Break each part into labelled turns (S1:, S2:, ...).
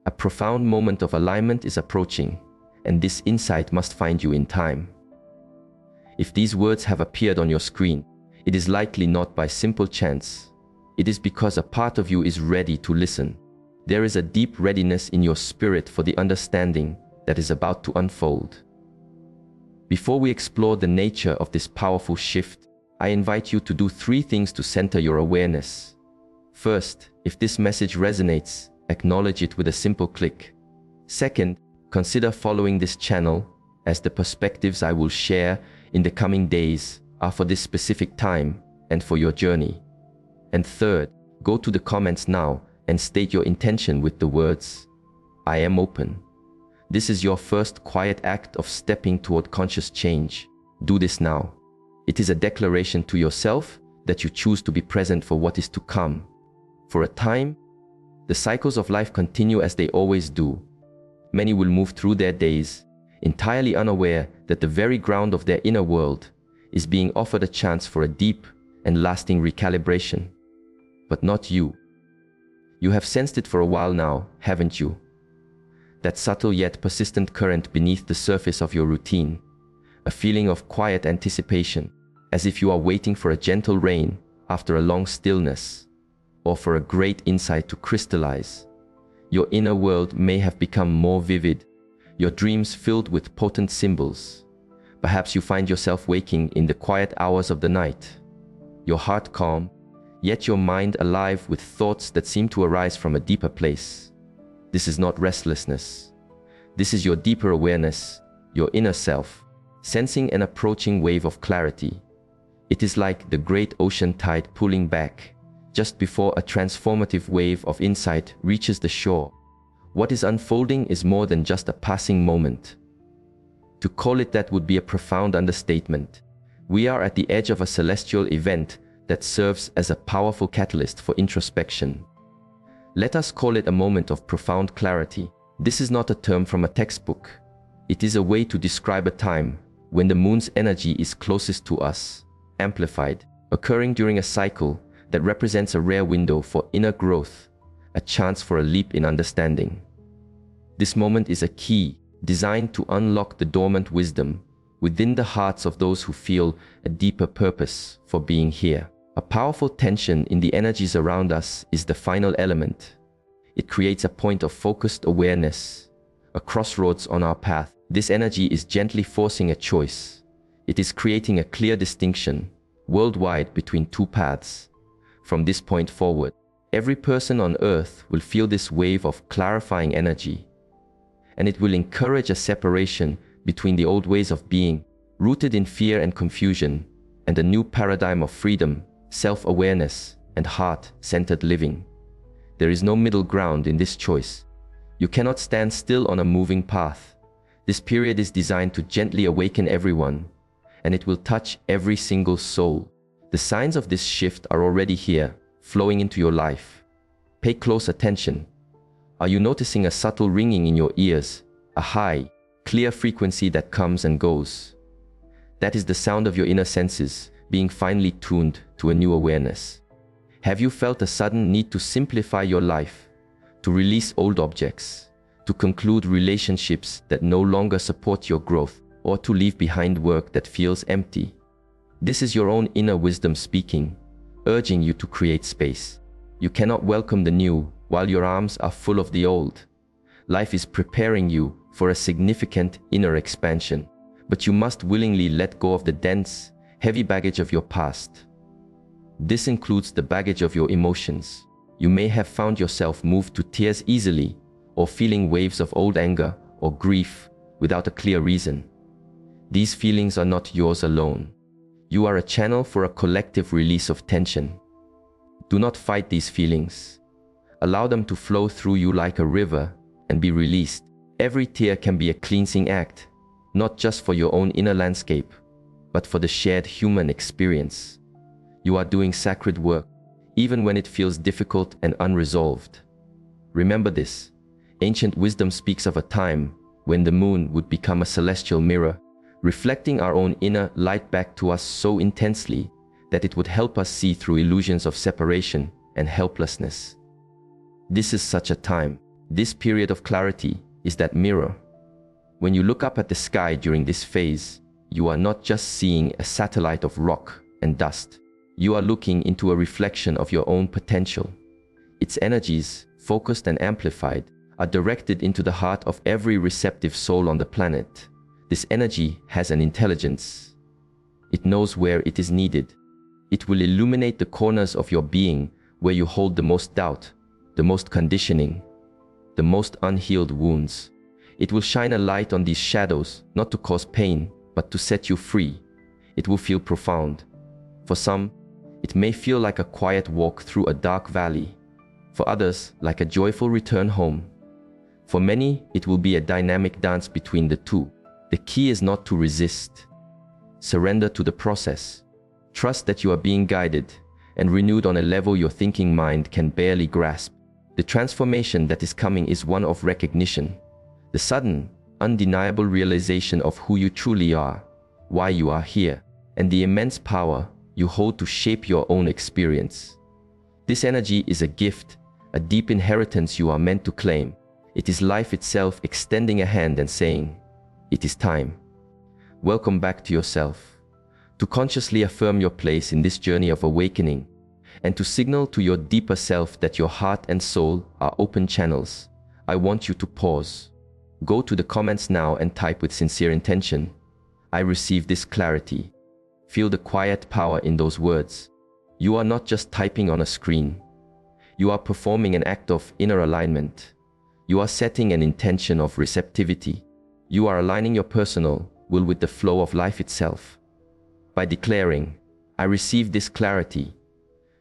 S1: A profound moment of alignment is approaching, and this insight must find you in time. If these words have appeared on your screen, it is likely not by simple chance. It is because a part of you is ready to listen. There is a deep readiness in your spirit for the understanding that is about to unfold. Before we explore the nature of this powerful shift, I invite you to do 3 things to center your awareness. First, if this message resonates, acknowledge it with a simple click. Second, consider following this channel, as the perspectives I will share in the coming days are for this specific time and for your journey. And third, go to the comments now and state your intention with the words, "I am open." This is your first quiet act of stepping toward conscious change. Do this now. It is a declaration to yourself that you choose to be present for what is to come. For a time, the cycles of life continue as they always do. Many will move through their days, entirely unaware that the very ground of their inner world is being offered a chance for a deep and lasting recalibration. But not you. You have sensed it for a while now, haven't you? That subtle yet persistent current beneath the surface of your routine, a feeling of quiet anticipation, as if you are waiting for a gentle rain after a long stillness, or for a great insight to crystallize. Your inner world may have become more vivid, your dreams filled with potent symbols. Perhaps you find yourself waking in the quiet hours of the night, your heart calm, yet your mind alive with thoughts that seem to arise from a deeper place. This is not restlessness. This is your deeper awareness, your inner self, sensing an approaching wave of clarity. It is like the great ocean tide pulling back, just before a transformative wave of insight reaches the shore. What is unfolding is more than just a passing moment. To call it that would be a profound understatement. We are at the edge of a celestial event that serves as a powerful catalyst for introspection. Let us call it a moment of profound clarity. This is not a term from a textbook. It is a way to describe a time when the moon's energy is closest to us, amplified, occurring during a cycle that represents a rare window for inner growth, a chance for a leap in understanding. This moment is a key designed to unlock the dormant wisdom within the hearts of those who feel a deeper purpose for being here. A powerful tension in the energies around us is the final element. It creates a point of focused awareness, a crossroads on our path. This energy is gently forcing a choice. It is creating a clear distinction worldwide between 2 paths. From this point forward, every person on earth will feel this wave of clarifying energy, and it will encourage a separation between the old ways of being, rooted in fear and confusion, and a new paradigm of freedom, self-awareness, and heart-centered living. There is no middle ground in this choice. You cannot stand still on a moving path. This period is designed to gently awaken everyone, and it will touch every single soul. The signs of this shift are already here, flowing into your life. Pay close attention. Are you noticing a subtle ringing in your ears, a high, clear frequency that comes and goes? That is the sound of your inner senses being finely tuned to a new awareness. Have you felt a sudden need to simplify your life, to release old objects, to conclude relationships that no longer support your growth, or to leave behind work that feels empty? This is your own inner wisdom speaking, urging you to create space. You cannot welcome the new while your arms are full of the old. Life is preparing you for a significant inner expansion, but you must willingly let go of the dense, heavy baggage of your past. This includes the baggage of your emotions. You may have found yourself moved to tears easily, or feeling waves of old anger or grief without a clear reason. These feelings are not yours alone. You are a channel for a collective release of tension. Do not fight these feelings. Allow them to flow through you like a river and be released. Every tear can be a cleansing act, not just for your own inner landscape, but for the shared human experience. You are doing sacred work, even when it feels difficult and unresolved. Remember this. Ancient wisdom speaks of a time when the moon would become a celestial mirror, reflecting our own inner light back to us so intensely that it would help us see through illusions of separation and helplessness. This is such a time. This period of clarity is that mirror. When you look up at the sky during this phase, you are not just seeing a satellite of rock and dust. You are looking into a reflection of your own potential. Its energies, focused and amplified, are directed into the heart of every receptive soul on the planet. This energy has an intelligence. It knows where it is needed. It will illuminate the corners of your being where you hold the most doubt, the most conditioning, the most unhealed wounds. It will shine a light on these shadows, not to cause pain, but to set you free. It will feel profound. For some, it may feel like a quiet walk through a dark valley. For others, like a joyful return home. For many, it will be a dynamic dance between the two. The key is not to resist. Surrender to the process. Trust that you are being guided and renewed on a level your thinking mind can barely grasp. The transformation that is coming is one of recognition. The sudden, undeniable realization of who you truly are, why you are here, and the immense power you hold to shape your own experience. This energy is a gift, a deep inheritance you are meant to claim. It is life itself extending a hand and saying, "It is time." Welcome back to yourself, to consciously affirm your place in this journey of awakening, and to signal to your deeper self that your heart and soul are open channels. I want you to pause. Go to the comments now and type with sincere intention, "I receive this clarity." Feel the quiet power in those words. You are not just typing on a screen. You are performing an act of inner alignment. You are setting an intention of receptivity. You are aligning your personal will with the flow of life itself. By declaring, "I receive this clarity,"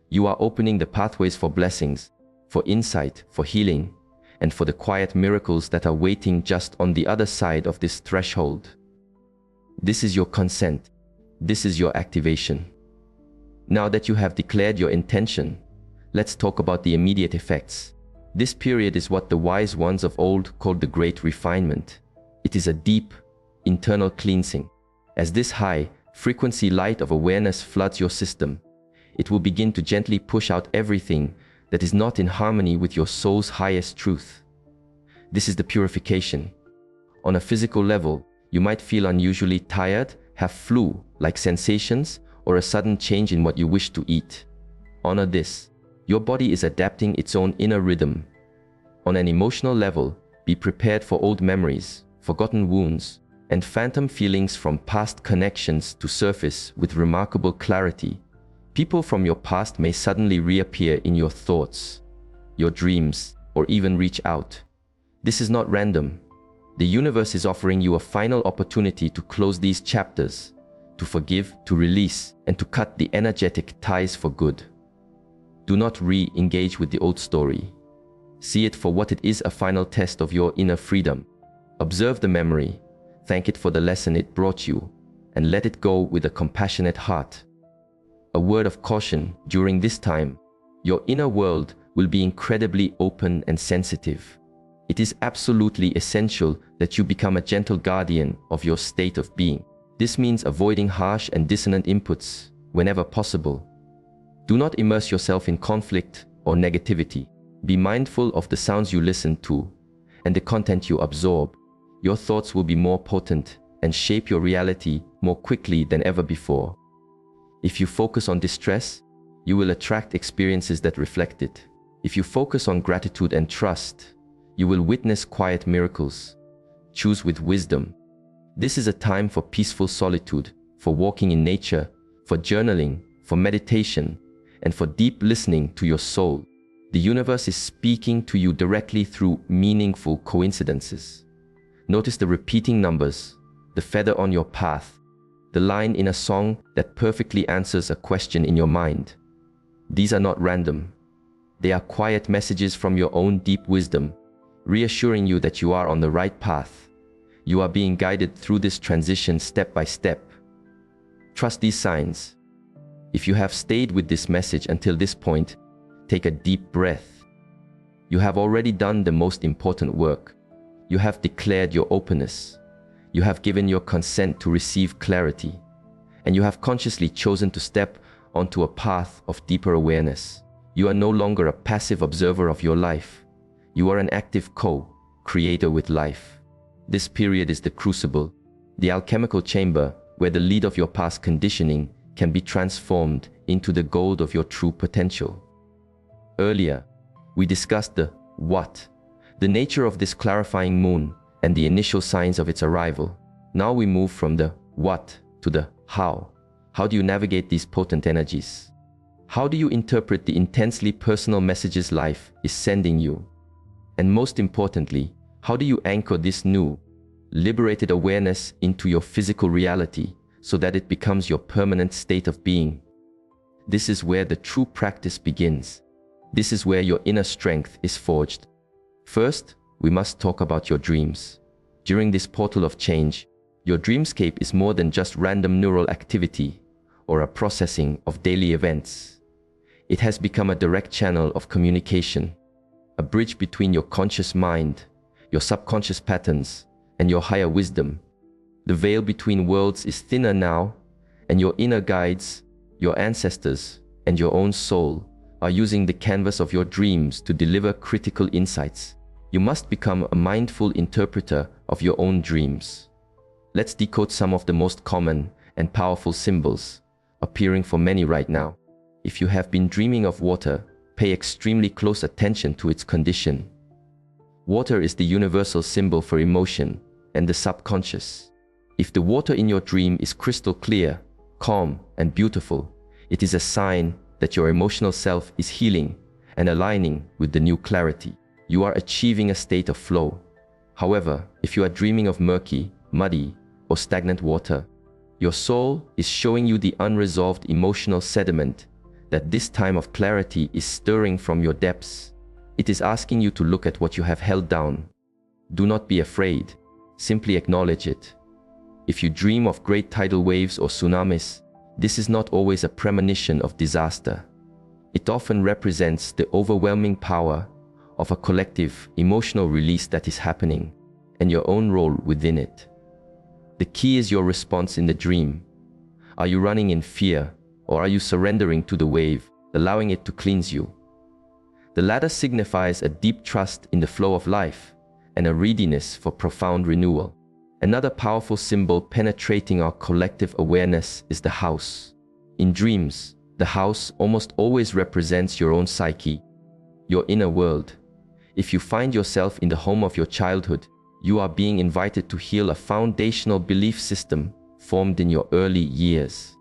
S1: you are opening the pathways for blessings, for insight, for healing, and for the quiet miracles that are waiting just on the other side of this threshold. This is your consent. This is your activation. Now that you have declared your intention, let's talk about the immediate effects. This period is what the wise ones of old called the Great Refinement. It is a deep, internal cleansing. As this high frequency light of awareness floods your system, it will begin to gently push out everything that is not in harmony with your soul's highest truth. This is the purification. On a physical level, you might feel unusually tired, have flu-like sensations, or a sudden change in what you wish to eat. Honor this. Your body is adapting its own inner rhythm. On an emotional level, be prepared for old memories, forgotten wounds, and phantom feelings from past connections to surface with remarkable clarity. People from your past may suddenly reappear in your thoughts, your dreams, or even reach out. This is not random. The universe is offering you a final opportunity to close these chapters, to forgive, to release, and to cut the energetic ties for good. Do not re-engage with the old story. See it for what it is, a final test of your inner freedom. Observe the memory, thank it for the lesson it brought you, and let it go with a compassionate heart. A word of caution: during this time, your inner world will be incredibly open and sensitive. It is absolutely essential that you become a gentle guardian of your state of being. This means avoiding harsh and dissonant inputs whenever possible. Do not immerse yourself in conflict or negativity. Be mindful of the sounds you listen to and the content you absorb. Your thoughts will be more potent and shape your reality more quickly than ever before. If you focus on distress, you will attract experiences that reflect it. If you focus on gratitude and trust, you will witness quiet miracles. Choose with wisdom. This is a time for peaceful solitude, for walking in nature, for journaling, for meditation, and for deep listening to your soul. The universe is speaking to you directly through meaningful coincidences. Notice the repeating numbers, the feather on your path, the line in a song that perfectly answers a question in your mind. These are not random. They are quiet messages from your own deep wisdom, reassuring you that you are on the right path. You are being guided through this transition step by step. Trust these signs. If you have stayed with this message until this point, take a deep breath. You have already done the most important work. You have declared your openness. You have given your consent to receive clarity. And you have consciously chosen to step onto a path of deeper awareness. You are no longer a passive observer of your life. You are an active co-creator with life. This period is the crucible, the alchemical chamber where the lead of your past conditioning can be transformed into the gold of your true potential. Earlier, we discussed the what, the nature of this clarifying moon, and the initial signs of its arrival. Now we move from the what to the how. How do you navigate these potent energies? How do you interpret the intensely personal messages life is sending you? And most importantly, how do you anchor this new, liberated awareness into your physical reality so that it becomes your permanent state of being? This is where the true practice begins. This is where your inner strength is forged. First, we must talk about your dreams. During this portal of change, your dreamscape is more than just random neural activity or a processing of daily events. It has become a direct channel of communication, a bridge between your conscious mind, your subconscious patterns, and your higher wisdom. The veil between worlds is thinner now, and your inner guides, your ancestors, and your own soul are using the canvas of your dreams to deliver critical insights. You must become a mindful interpreter of your own dreams. Let's decode some of the most common and powerful symbols appearing for many right now. If you have been dreaming of water, pay extremely close attention to its condition. Water is the universal symbol for emotion and the subconscious. If the water in your dream is crystal clear, calm, and beautiful, it is a sign that your emotional self is healing and aligning with the new clarity. You are achieving a state of flow. However, if you are dreaming of murky, muddy, or stagnant water, your soul is showing you the unresolved emotional sediment that this time of clarity is stirring from your depths. It is asking you to look at what you have held down. Do not be afraid. Simply acknowledge it. If you dream of great tidal waves or tsunamis, this is not always a premonition of disaster. It often represents the overwhelming power of a collective emotional release that is happening, and your own role within it. The key is your response in the dream. Are you running in fear, or are you surrendering to the wave, allowing it to cleanse you? The latter signifies a deep trust in the flow of life and a readiness for profound renewal. Another powerful symbol penetrating our collective awareness is the house. In dreams, the house almost always represents your own psyche, your inner world. If you find yourself in the home of your childhood, you are being invited to heal a foundational belief system formed in your early years.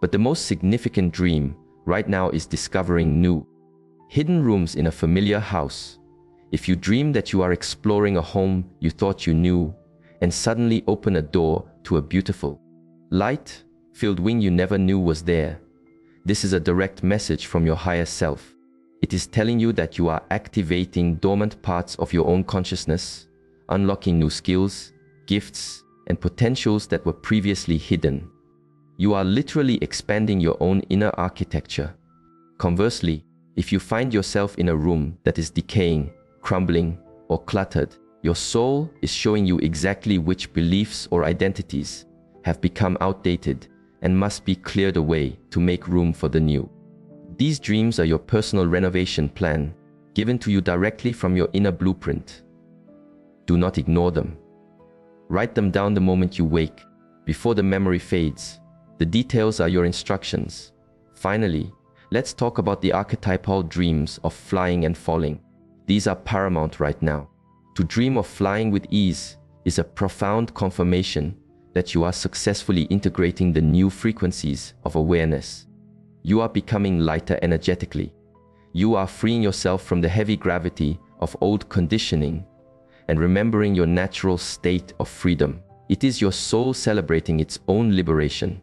S1: But the most significant dream right now is discovering new, hidden rooms in a familiar house. If you dream that you are exploring a home you thought you knew, and suddenly open a door to a beautiful, light-filled wing you never knew was there, this is a direct message from your higher self. It is telling you that you are activating dormant parts of your own consciousness, unlocking new skills, gifts, and potentials that were previously hidden. You are literally expanding your own inner architecture. Conversely, if you find yourself in a room that is decaying, crumbling, or cluttered, your soul is showing you exactly which beliefs or identities have become outdated and must be cleared away to make room for the new. These dreams are your personal renovation plan, given to you directly from your inner blueprint. Do not ignore them. Write them down the moment you wake, before the memory fades. The details are your instructions. Finally, let's talk about the archetypal dreams of flying and falling. These are paramount right now. To dream of flying with ease is a profound confirmation that you are successfully integrating the new frequencies of awareness. You are becoming lighter energetically. You are freeing yourself from the heavy gravity of old conditioning and remembering your natural state of freedom. It is your soul celebrating its own liberation.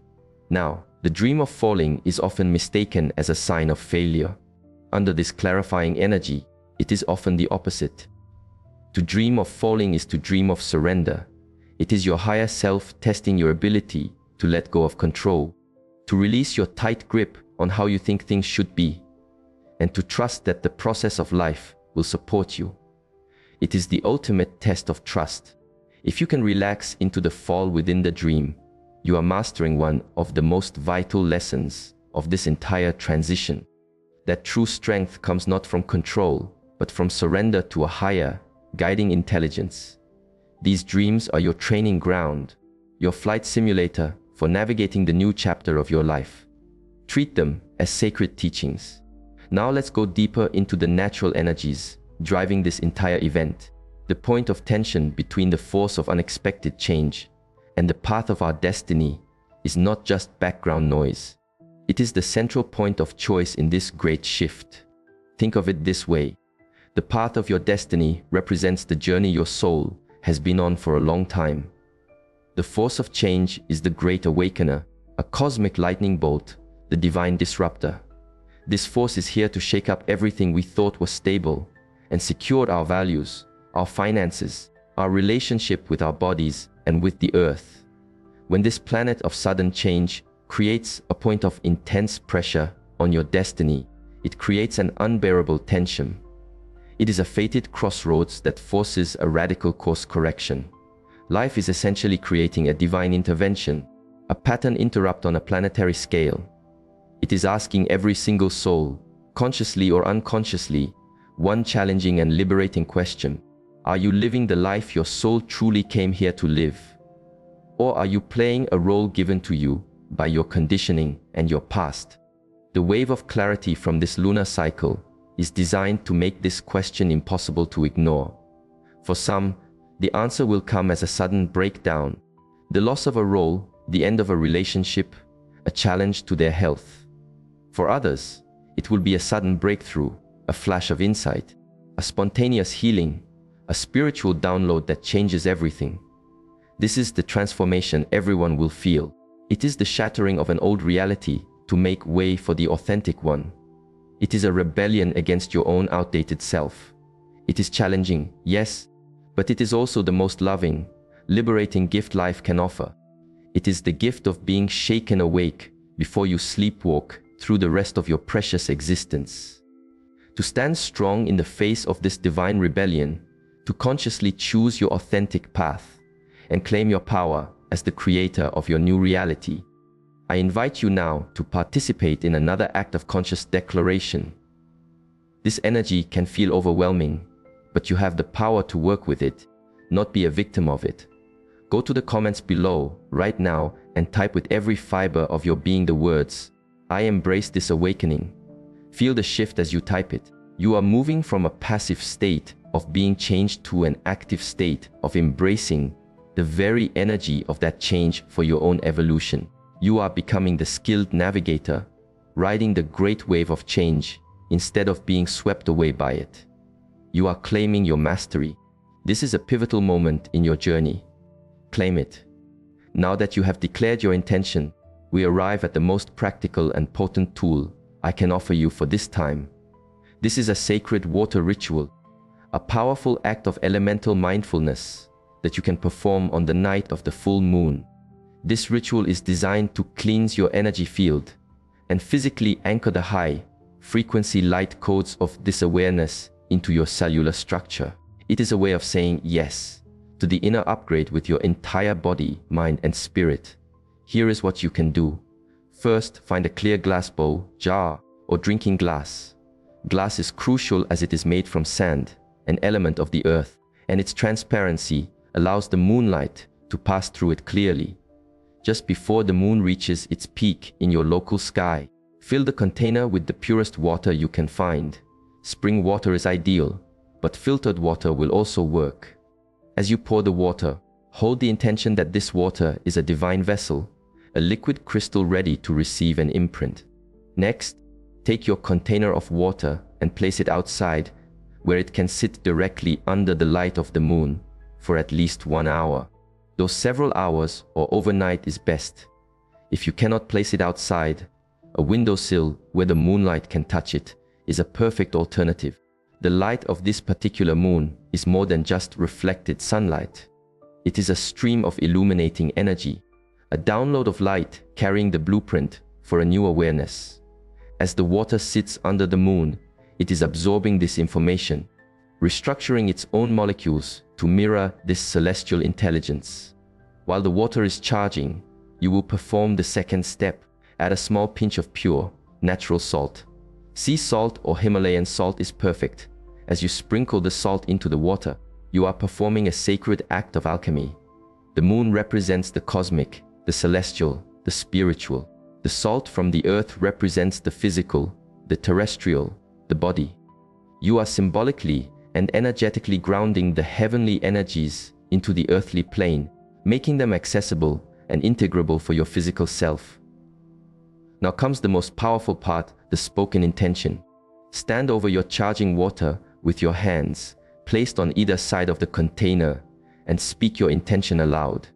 S1: Now, the dream of falling is often mistaken as a sign of failure. Under this clarifying energy, it is often the opposite. To dream of falling is to dream of surrender. It is your higher self testing your ability to let go of control, to release your tight grip on how you think things should be, and to trust that the process of life will support you. It is the ultimate test of trust. If you can relax into the fall within the dream, you are mastering one of the most vital lessons of this entire transition. That true strength comes not from control, but from surrender to a higher, guiding intelligence. These dreams are your training ground, your flight simulator for navigating the new chapter of your life. Treat them as sacred teachings. Now let's go deeper into the natural energies driving this entire event, the point of tension between the force of unexpected change and the path of our destiny is not just background noise. It is the central point of choice in this great shift. Think of it this way. The path of your destiny represents the journey your soul has been on for a long time. The force of change is the great awakener, a cosmic lightning bolt, the divine disruptor. This force is here to shake up everything we thought was stable and secured our values, our finances, our relationship with our bodies and with the earth. When this planet of sudden change creates a point of intense pressure on your destiny, it creates an unbearable tension. It is a fated crossroads that forces a radical course correction. Life is essentially creating a divine intervention, a pattern interrupt on a planetary scale. It is asking every single soul, consciously or unconsciously, one challenging and liberating question. Are you living the life your soul truly came here to live? Or are you playing a role given to you by your conditioning and your past? The wave of clarity from this lunar cycle is designed to make this question impossible to ignore. For some, the answer will come as a sudden breakdown, the loss of a role, the end of a relationship, a challenge to their health. For others, it will be a sudden breakthrough, a flash of insight, a spontaneous healing, a spiritual download that changes everything. This is the transformation everyone will feel. It is the shattering of an old reality to make way for the authentic one. It is a rebellion against your own outdated self. It is challenging, yes, but it is also the most loving, liberating gift life can offer. It is the gift of being shaken awake before you sleepwalk through the rest of your precious existence. To stand strong in the face of this divine rebellion, to consciously choose your authentic path and claim your power as the creator of your new reality. I invite you now to participate in another act of conscious declaration. This energy can feel overwhelming, but you have the power to work with it, not be a victim of it. Go to the comments below right now and type with every fiber of your being the words, "I embrace this awakening." Feel the shift as you type it. You are moving from a passive state of being changed to an active state of embracing the very energy of that change for your own evolution. You are becoming the skilled navigator, riding the great wave of change instead of being swept away by it. You are claiming your mastery. This is a pivotal moment in your journey. Claim it. Now that you have declared your intention, we arrive at the most practical and potent tool I can offer you for this time. This is a sacred water ritual, a powerful act of elemental mindfulness that you can perform on the night of the full moon. This ritual is designed to cleanse your energy field and physically anchor the high-frequency light codes of this awareness into your cellular structure. It is a way of saying yes to the inner upgrade with your entire body, mind, and spirit. Here is what you can do. First, find a clear glass bowl, jar, or drinking glass. Glass is crucial as it is made from sand, an element of the earth, and its transparency allows the moonlight to pass through it clearly. Just before the moon reaches its peak in your local sky, fill the container with the purest water you can find. Spring water is ideal, but filtered water will also work. As you pour the water, hold the intention that this water is a divine vessel, a liquid crystal ready to receive an imprint. Next, take your container of water and place it outside, where it can sit directly under the light of the moon for at least 1 hour. Though several hours or overnight is best. If you cannot place it outside, a windowsill where the moonlight can touch it is a perfect alternative. The light of this particular moon is more than just reflected sunlight. It is a stream of illuminating energy, a download of light carrying the blueprint for a new awareness. As the water sits under the moon, it is absorbing this information, restructuring its own molecules to mirror this celestial intelligence. While the water is charging, you will perform the second step. Add a small pinch of pure, natural salt. Sea salt or Himalayan salt is perfect, As you sprinkle the salt into the water, you are performing a sacred act of alchemy. The moon represents the cosmic, the celestial, the spiritual. The salt from the earth represents the physical, the terrestrial, the body. You are symbolically and energetically grounding the heavenly energies into the earthly plane, making them accessible and integrable for your physical self. Now comes the most powerful part, the spoken intention. Stand over your charging water with your hands placed on either side of the container and speak your intention aloud.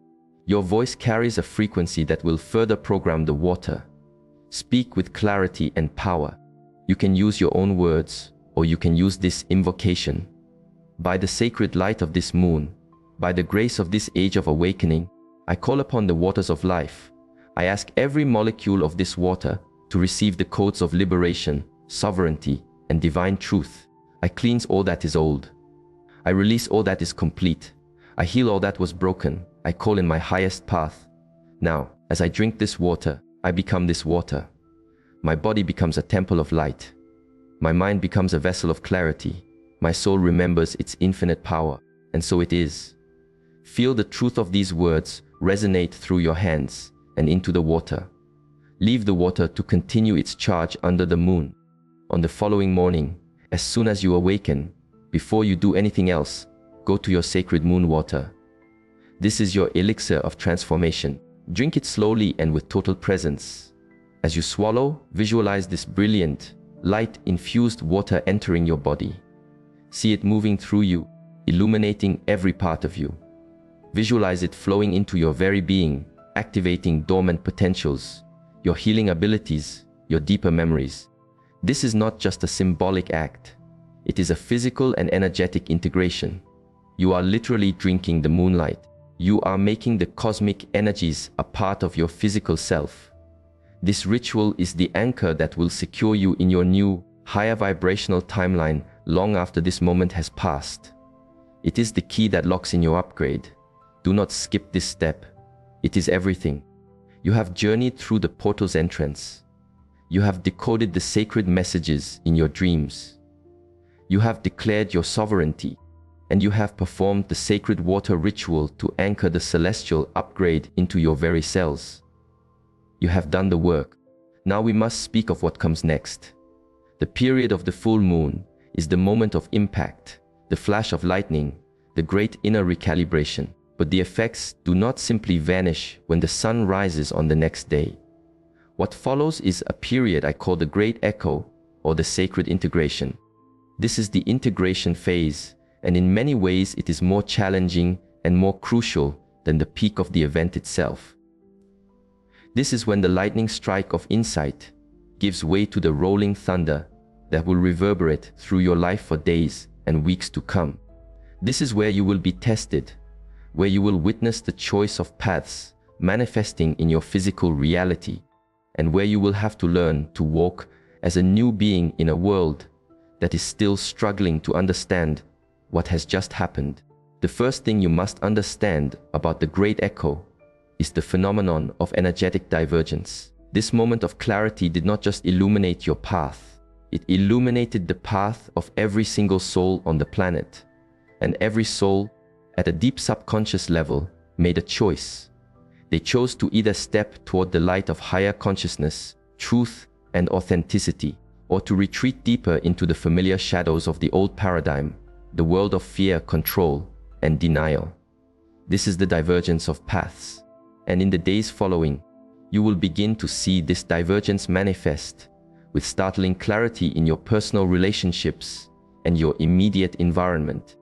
S1: Your voice carries a frequency that will further program the water. Speak with clarity and power. You can use your own words, or you can use this invocation. By the sacred light of this moon, by the grace of this age of awakening, I call upon the waters of life. I ask every molecule of this water to receive the codes of liberation, sovereignty, and divine truth. I cleanse all that is old. I release all that is complete. I heal all that was broken. I call in my highest path. Now, as I drink this water, I become this water. My body becomes a temple of light. My mind becomes a vessel of clarity. My soul remembers its infinite power, and so it is. Feel the truth of these words resonate through your hands and into the water. Leave the water to continue its charge under the moon. On the following morning, as soon as you awaken, before you do anything else, go to your sacred moon water. This is your elixir of transformation. Drink it slowly and with total presence. As you swallow, visualize this brilliant, light-infused water entering your body. See it moving through you, illuminating every part of you. Visualize it flowing into your very being, activating dormant potentials, your healing abilities, your deeper memories. This is not just a symbolic act. It is a physical and energetic integration. You are literally drinking the moonlight. You are making the cosmic energies a part of your physical self. This ritual is the anchor that will secure you in your new, higher vibrational timeline long after this moment has passed. It is the key that locks in your upgrade. Do not skip this step. It is everything. You have journeyed through the portal's entrance. You have decoded the sacred messages in your dreams. You have declared your sovereignty, and you have performed the sacred water ritual to anchor the celestial upgrade into your very cells. You have done the work. Now we must speak of what comes next. The period of the full moon is the moment of impact, the flash of lightning, the great inner recalibration. But the effects do not simply vanish when the sun rises on the next day. What follows is a period I call the Great Echo, or the Sacred Integration. This is the integration phase, and in many ways it is more challenging and more crucial than the peak of the event itself. This is when the lightning strike of insight gives way to the rolling thunder that will reverberate through your life for days and weeks to come. This is where you will be tested, where you will witness the choice of paths manifesting in your physical reality, and where you will have to learn to walk as a new being in a world that is still struggling to understand what has just happened. The first thing you must understand about the Great Echo is the phenomenon of energetic divergence. This moment of clarity did not just illuminate your path, it illuminated the path of every single soul on the planet, and every soul at a deep subconscious level made a choice. They chose to either step toward the light of higher consciousness, truth, and authenticity, or to retreat deeper into the familiar shadows of the old paradigm, the world of fear, control, and denial. This is the divergence of paths, and in the days following, you will begin to see this divergence manifest with startling clarity in your personal relationships and your immediate environment.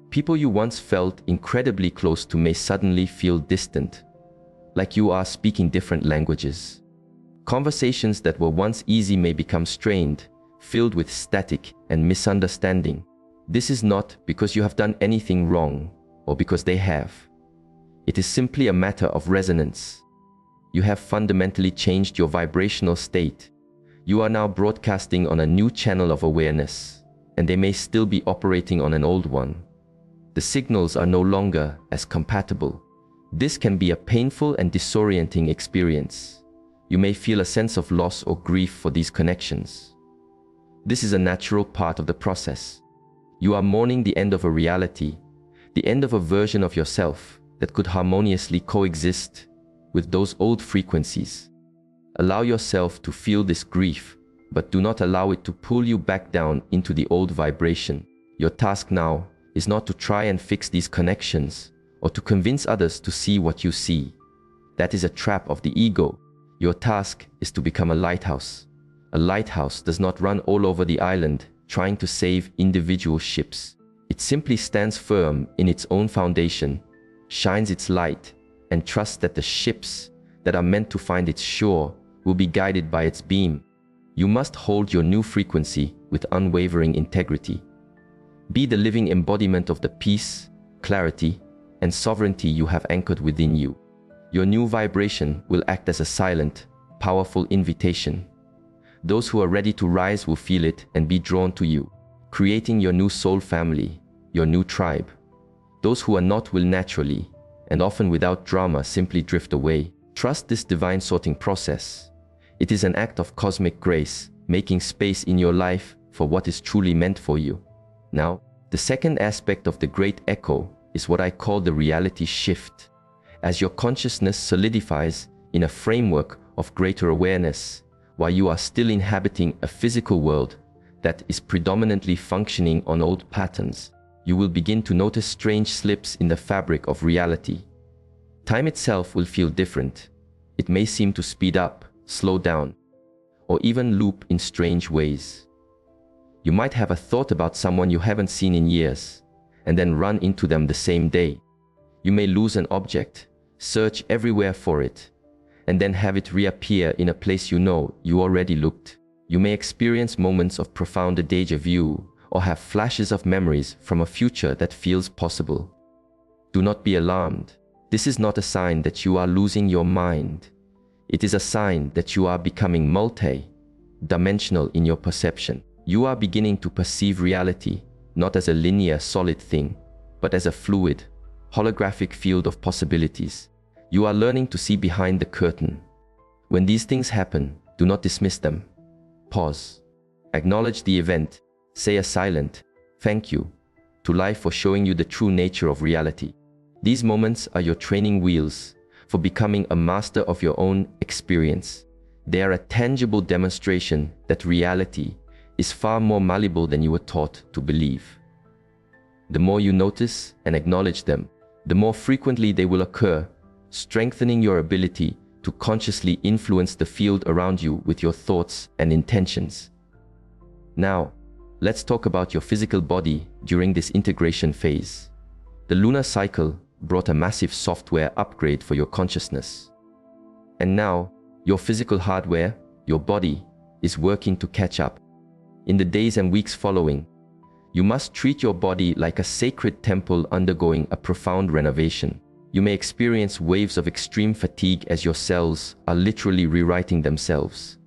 S1: People you once felt incredibly close to may suddenly feel distant, like you are speaking different languages. Conversations that were once easy may become strained, filled with static and misunderstanding. This is not because you have done anything wrong or because they have. It is simply a matter of resonance. You have fundamentally changed your vibrational state. You are now broadcasting on a new channel of awareness, and they may still be operating on an old one. The signals are no longer as compatible. This can be a painful and disorienting experience. You may feel a sense of loss or grief for these connections. This is a natural part of the process. You are mourning the end of a reality, the end of a version of yourself that could harmoniously coexist with those old frequencies. Allow yourself to feel this grief, but do not allow it to pull you back down into the old vibration. Your task now is not to try and fix these connections or to convince others to see what you see. That is a trap of the ego. Your task is to become a lighthouse. A lighthouse does not run all over the island trying to save individual ships. It simply stands firm in its own foundation, shines its light, and trusts that the ships that are meant to find its shore will be guided by its beam. You must hold your new frequency with unwavering integrity. Be the living embodiment of the peace, clarity, and sovereignty you have anchored within you. Your new vibration will act as a silent, powerful invitation. Those who are ready to rise will feel it and be drawn to you, creating your new soul family, your new tribe. Those who are not will naturally, and often without drama, simply drift away. Trust this divine sorting process. It is an act of cosmic grace, making space in your life for what is truly meant for you. Now, the second aspect of the great echo is what I call the reality shift. As your consciousness solidifies in a framework of greater awareness, while you are still inhabiting a physical world that is predominantly functioning on old patterns, you will begin to notice strange slips in the fabric of reality. Time itself will feel different. It may seem to speed up, slow down, or even loop in strange ways. You might have a thought about someone you haven't seen in years, and then run into them the same day. You may lose an object, search everywhere for it, and then have it reappear in a place you know you already looked. You may experience moments of profound déjà vu, or have flashes of memories from a future that feels possible. Do not be alarmed. This is not a sign that you are losing your mind. It is a sign that you are becoming multi-dimensional in your perception. You are beginning to perceive reality not as a linear, solid thing, but as a fluid, holographic field of possibilities. You are learning to see behind the curtain. When these things happen, do not dismiss them. Pause. Acknowledge the event. Say a silent thank you to life for showing you the true nature of reality. These moments are your training wheels for becoming a master of your own experience. They are a tangible demonstration that reality is far more malleable than you were taught to believe. The more you notice and acknowledge them, the more frequently they will occur, strengthening your ability to consciously influence the field around you with your thoughts and intentions. Now, let's talk about your physical body during this integration phase. The lunar cycle brought a massive software upgrade for your consciousness. And now, your physical hardware, your body, is working to catch up. In the days and weeks following, you must treat your body like a sacred temple undergoing a profound renovation. You may experience waves of extreme fatigue as your cells are literally rewriting themselves.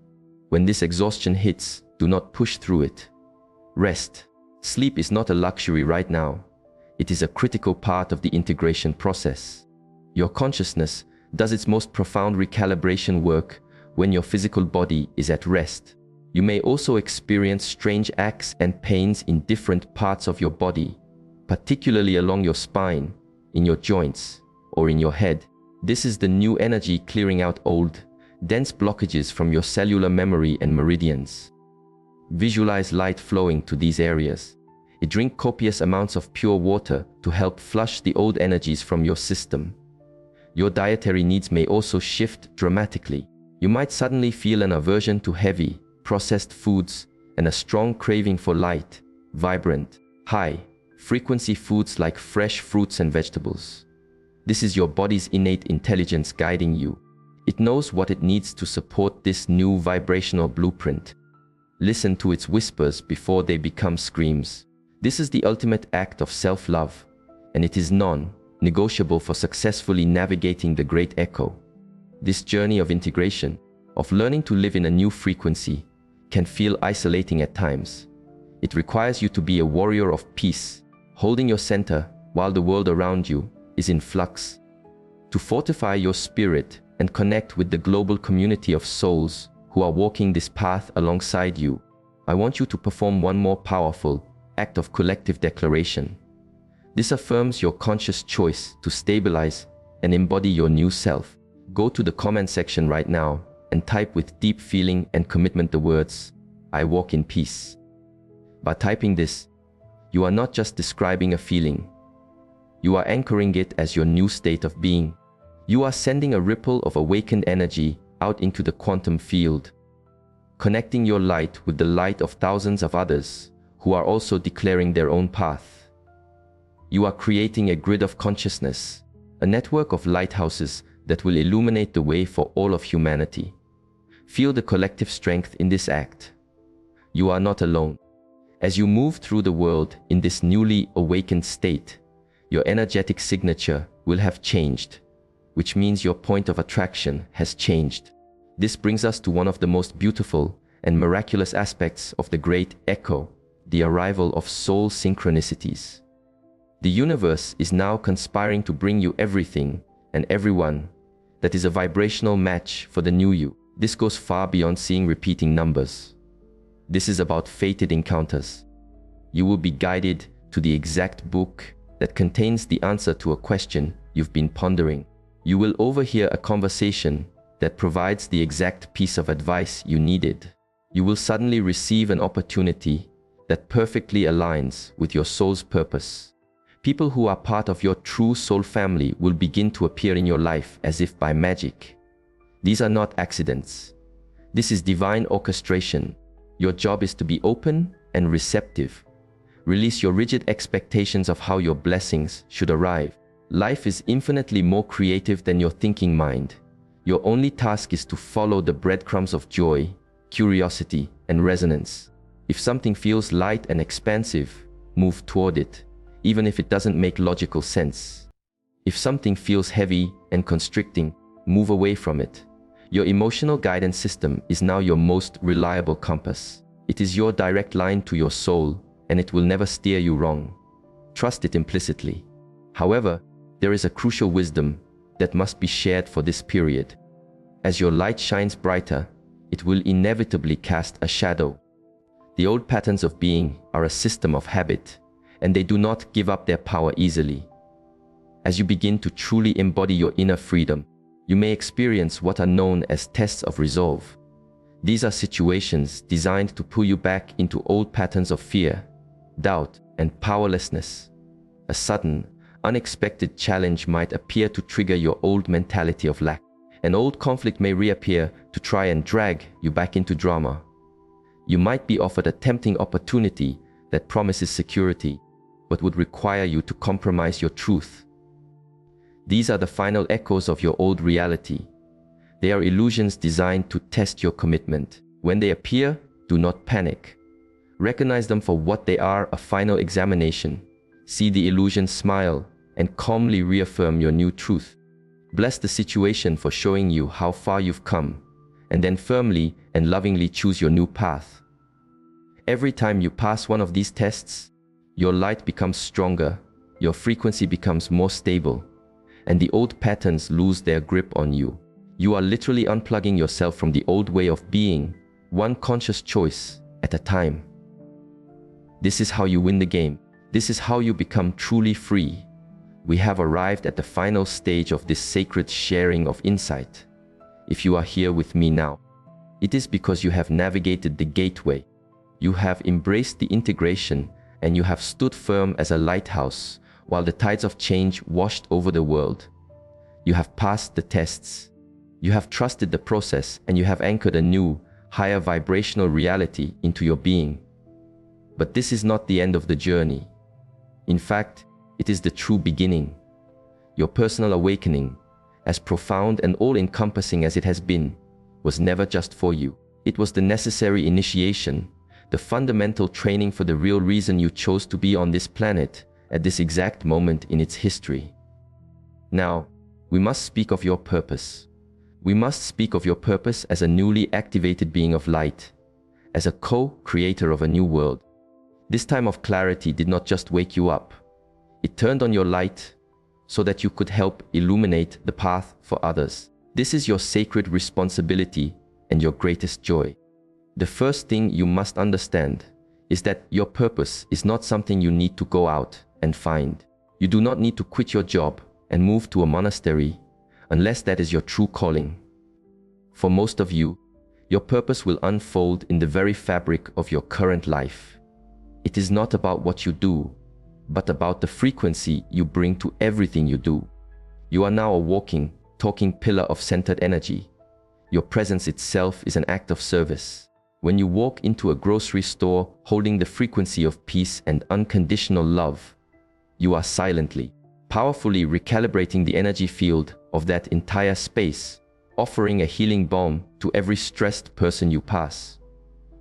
S1: When this exhaustion hits, do not push through it. Rest. Sleep is not a luxury right now. It is a critical part of the integration process. Your consciousness does its most profound recalibration work when your physical body is at rest. You may also experience strange aches and pains in different parts of your body, particularly along your spine, in your joints, or in your head. This is the new energy clearing out old, dense blockages from your cellular memory and meridians. Visualize light flowing to these areas. Drink copious amounts of pure water to help flush the old energies from your system. Your dietary needs may also shift dramatically. You might suddenly feel an aversion to heavy, processed foods and a strong craving for light, vibrant, high-frequency foods like fresh fruits and vegetables. This is your body's innate intelligence guiding you. It knows what it needs to support this new vibrational blueprint. Listen to its whispers before they become screams. This is the ultimate act of self-love, and it is non-negotiable for successfully navigating the great echo. This journey of integration, of learning to live in a new frequency, can feel isolating at times. It requires you to be a warrior of peace, holding your center while the world around you is in flux. To fortify your spirit and connect with the global community of souls who are walking this path alongside you, I want you to perform one more powerful act of collective declaration. This affirms your conscious choice to stabilize and embody your new self. Go to the comment section right now and type with deep feeling and commitment the words, "I walk in peace." By typing this, you are not just describing a feeling. You are anchoring it as your new state of being. You are sending a ripple of awakened energy out into the quantum field, connecting your light with the light of thousands of others who are also declaring their own path. You are creating a grid of consciousness, a network of lighthouses that will illuminate the way for all of humanity. Feel the collective strength in this act. You are not alone. As you move through the world in this newly awakened state, your energetic signature will have changed, which means your point of attraction has changed. This brings us to one of the most beautiful and miraculous aspects of the great echo, the arrival of soul synchronicities. The universe is now conspiring to bring you everything and everyone that is a vibrational match for the new you. This goes far beyond seeing repeating numbers. This is about fated encounters. You will be guided to the exact book that contains the answer to a question you've been pondering. You will overhear a conversation that provides the exact piece of advice you needed. You will suddenly receive an opportunity that perfectly aligns with your soul's purpose. People who are part of your true soul family will begin to appear in your life as if by magic. These are not accidents. This is divine orchestration. Your job is to be open and receptive. Release your rigid expectations of how your blessings should arrive. Life is infinitely more creative than your thinking mind. Your only task is to follow the breadcrumbs of joy, curiosity, and resonance. If something feels light and expansive, move toward it, even if it doesn't make logical sense. If something feels heavy and constricting, move away from it. Your emotional guidance system is now your most reliable compass. It is your direct line to your soul, and it will never steer you wrong. Trust it implicitly. However, there is a crucial wisdom that must be shared for this period. As your light shines brighter, it will inevitably cast a shadow. The old patterns of being are a system of habit, and they do not give up their power easily. As you begin to truly embody your inner freedom, you may experience what are known as tests of resolve. These are situations designed to pull you back into old patterns of fear, doubt, and powerlessness. A sudden, unexpected challenge might appear to trigger your old mentality of lack. An old conflict may reappear to try and drag you back into drama. You might be offered a tempting opportunity that promises security, but would require you to compromise your truth. These are the final echoes of your old reality. They are illusions designed to test your commitment. When they appear, do not panic. Recognize them for what they are, a final examination. See the illusion, smile, and calmly reaffirm your new truth. Bless the situation for showing you how far you've come, and then firmly and lovingly choose your new path. Every time you pass one of these tests, your light becomes stronger, your frequency becomes more stable, and the old patterns lose their grip on you. You are literally unplugging yourself from the old way of being, one conscious choice at a time. This is how you win the game. This is how you become truly free. We have arrived at the final stage of this sacred sharing of insight. If you are here with me now, it is because you have navigated the gateway. You have embraced the integration, and you have stood firm as a lighthouse while the tides of change washed over the world. You have passed the tests. You have trusted the process, and you have anchored a new, higher vibrational reality into your being. But this is not the end of the journey. In fact, it is the true beginning. Your personal awakening, as profound and all-encompassing as it has been, was never just for you. It was the necessary initiation, the fundamental training for the real reason you chose to be on this planet at this exact moment in its history. Now, we must speak of your purpose. We must speak of your purpose as a newly activated being of light, as a co-creator of a new world. This time of clarity did not just wake you up. It turned on your light so that you could help illuminate the path for others. This is your sacred responsibility and your greatest joy. The first thing you must understand is that your purpose is not something you need to go out and find. You do not need to quit your job and move to a monastery unless that is your true calling. For most of you, your purpose will unfold in the very fabric of your current life. It is not about what you do, but about the frequency you bring to everything you do. You are now a walking, talking pillar of centered energy. Your presence itself is an act of service. When you walk into a grocery store holding the frequency of peace and unconditional love, you are silently, powerfully recalibrating the energy field of that entire space, offering a healing balm to every stressed person you pass.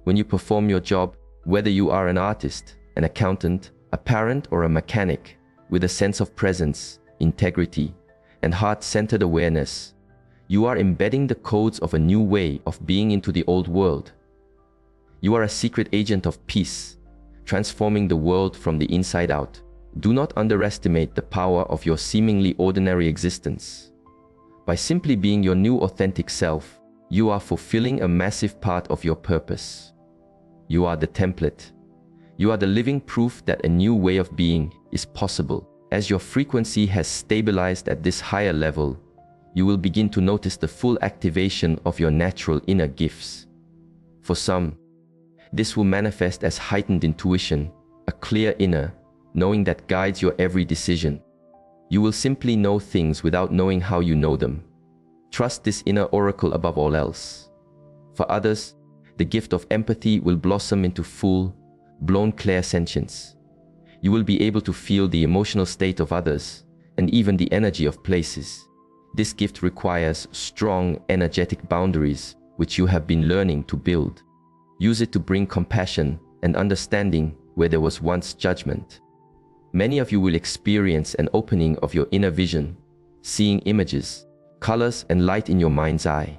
S1: When you perform your job, whether you are an artist, an accountant, a parent, or a mechanic, with a sense of presence, integrity, and heart-centered awareness, you are embedding the codes of a new way of being into the old world. You are a secret agent of peace, transforming the world from the inside out. Do not underestimate the power of your seemingly ordinary existence. By simply being your new authentic self, you are fulfilling a massive part of your purpose. You are the template. You are the living proof that a new way of being is possible. As your frequency has stabilized at this higher level, you will begin to notice the full activation of your natural inner gifts. For some, this will manifest as heightened intuition, a clear inner knowing that guides your every decision. You will simply know things without knowing how you know them. Trust this inner oracle above all else. For others, the gift of empathy will blossom into full-blown clairsentience. You will be able to feel the emotional state of others and even the energy of places. This gift requires strong, energetic boundaries, which you have been learning to build. Use it to bring compassion and understanding where there was once judgment. Many of you will experience an opening of your inner vision, seeing images, colors, and light in your mind's eye.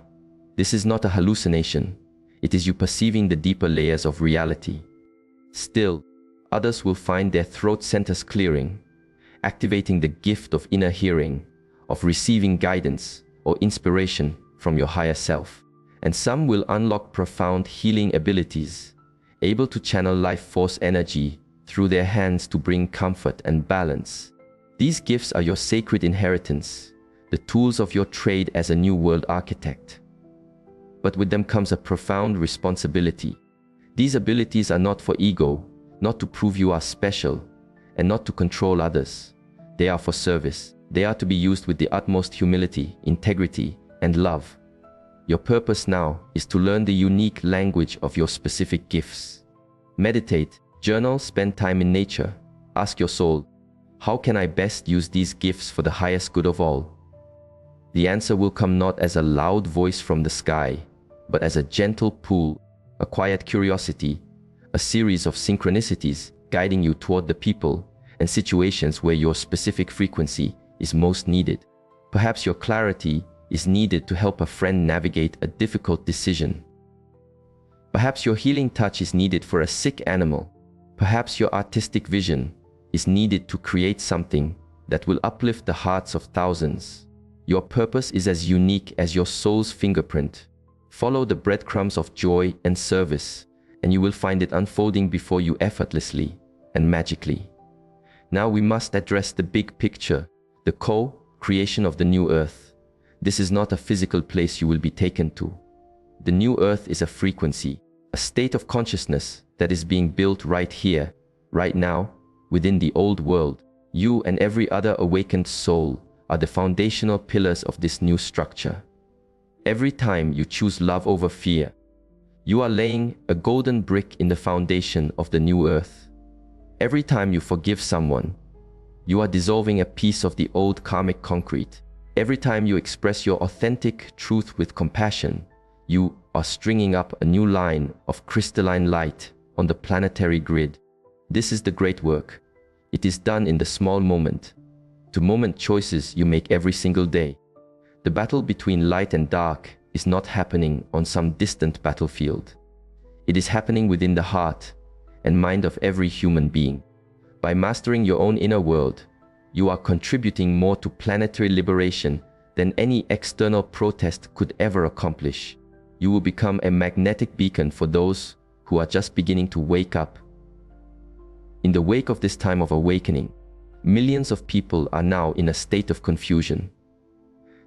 S1: This is not a hallucination. It is you perceiving the deeper layers of reality. Still, others will find their throat centers clearing, activating the gift of inner hearing, of receiving guidance or inspiration from your higher self. And some will unlock profound healing abilities, able to channel life force energy through their hands to bring comfort and balance. These gifts are your sacred inheritance, the tools of your trade as a new world architect. But with them comes a profound responsibility. These abilities are not for ego, not to prove you are special, and not to control others. They are for service. They are to be used with the utmost humility, integrity, and love. Your purpose now is to learn the unique language of your specific gifts. Meditate, journal, spend time in nature. Ask your soul, how can I best use these gifts for the highest good of all? The answer will come not as a loud voice from the sky, but as a gentle pull, a quiet curiosity, a series of synchronicities guiding you toward the people and situations where your specific frequency is most needed. Perhaps your clarity is needed to help a friend navigate a difficult decision. Perhaps your healing touch is needed for a sick animal. Perhaps your artistic vision is needed to create something that will uplift the hearts of thousands. Your purpose is as unique as your soul's fingerprint. Follow the breadcrumbs of joy and service, and you will find it unfolding before you effortlessly and magically. Now we must address the big picture, the co-creation of the new earth. This is not a physical place you will be taken to. The new earth is a frequency, a state of consciousness that is being built right here, right now, within the old world. You and every other awakened soul are the foundational pillars of this new structure. Every time you choose love over fear, you are laying a golden brick in the foundation of the new earth. Every time you forgive someone, you are dissolving a piece of the old karmic concrete. Every time you express your authentic truth with compassion, you are stringing up a new line of crystalline light on the planetary grid. This is the great work. It is done in the small moment-to-moment choices you make every single day. The battle between light and dark is not happening on some distant battlefield. It is happening within the heart and mind of every human being. By mastering your own inner world, you are contributing more to planetary liberation than any external protest could ever accomplish. You will become a magnetic beacon for those who are just beginning to wake up In the wake of this time of awakening, millions of people are now in a state of confusion.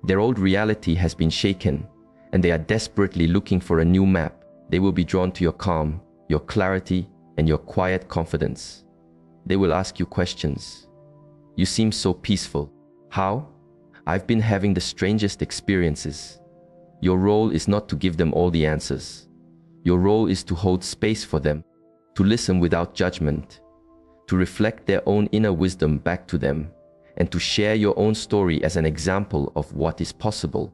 S1: Their old reality has been shaken, and they are desperately looking for a new map. They will be drawn to your calm, your clarity, and your quiet confidence. They will ask you questions. You seem so peaceful. How? I've been having the strangest experiences. Your role is not to give them all the answers. Your role is to hold space for them, to listen without judgment, to reflect their own inner wisdom back to them, and to share your own story as an example of what is possible.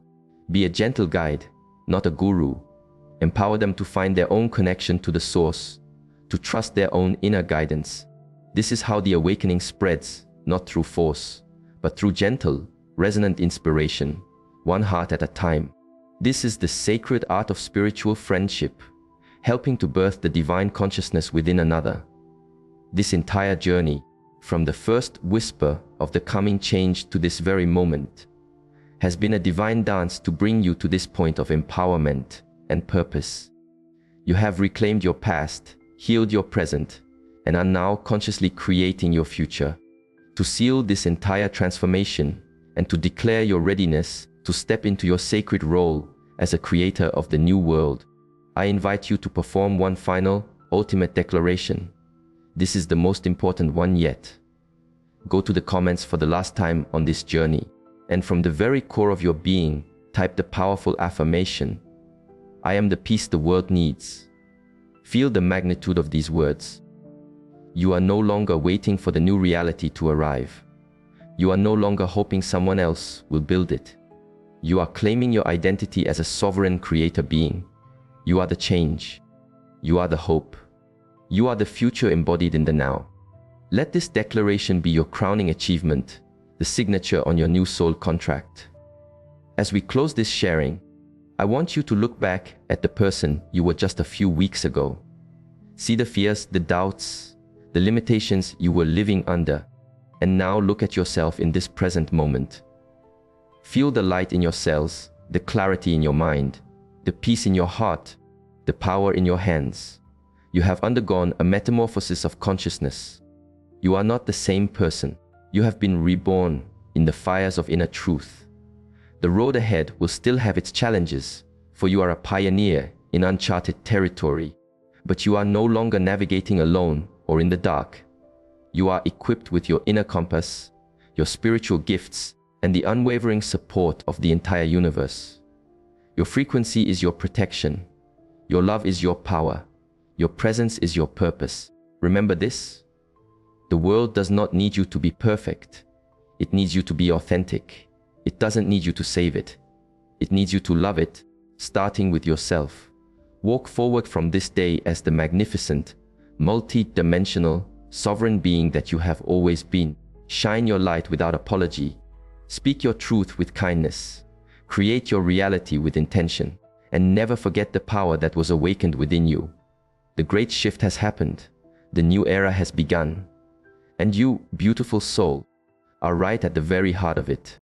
S1: Be a gentle guide, not a guru. Empower them to find their own connection to the source, to trust their own inner guidance. This is how the awakening spreads, not through force, but through gentle, resonant inspiration, one heart at a time. This is the sacred art of spiritual friendship, helping to birth the divine consciousness within another. This entire journey, from the first whisper of the coming change to this very moment, has been a divine dance to bring you to this point of empowerment and purpose. You have reclaimed your past, healed your present, and are now consciously creating your future. To seal this entire transformation and to declare your readiness to step into your sacred role as a creator of the new world, I invite you to perform one final, ultimate declaration. This is the most important one yet. Go to the comments for the last time on this journey, and from the very core of your being, type the powerful affirmation: I am the peace the world needs. Feel the magnitude of these words. You are no longer waiting for the new reality to arrive. You are no longer hoping someone else will build it. You are claiming your identity as a sovereign creator being. You are the change. You are the hope. You are the future embodied in the now. Let this declaration be your crowning achievement, the signature on your new soul contract. As we close this sharing, I want you to look back at the person you were just a few weeks ago. See the fears, the doubts, the limitations you were living under, and now look at yourself in this present moment. Feel the light in your cells, the clarity in your mind, the peace in your heart, the power in your hands. You have undergone a metamorphosis of consciousness. You are not the same person. You have been reborn in the fires of inner truth. The road ahead will still have its challenges, for you are a pioneer in uncharted territory. But you are no longer navigating alone or in the dark. You are equipped with your inner compass, your spiritual gifts, and the unwavering support of the entire universe. Your frequency is your protection. Your love is your power. Your presence is your purpose. Remember this: the world does not need you to be perfect. It needs you to be authentic. It doesn't need you to save it. It needs you to love it, starting with yourself. Walk forward from this day as the magnificent, multi-dimensional, sovereign being that you have always been. Shine your light without apology. Speak your truth with kindness. Create your reality with intention. And never forget the power that was awakened within you. The great shift has happened. The new era has begun. And you, beautiful soul, are right at the very heart of it.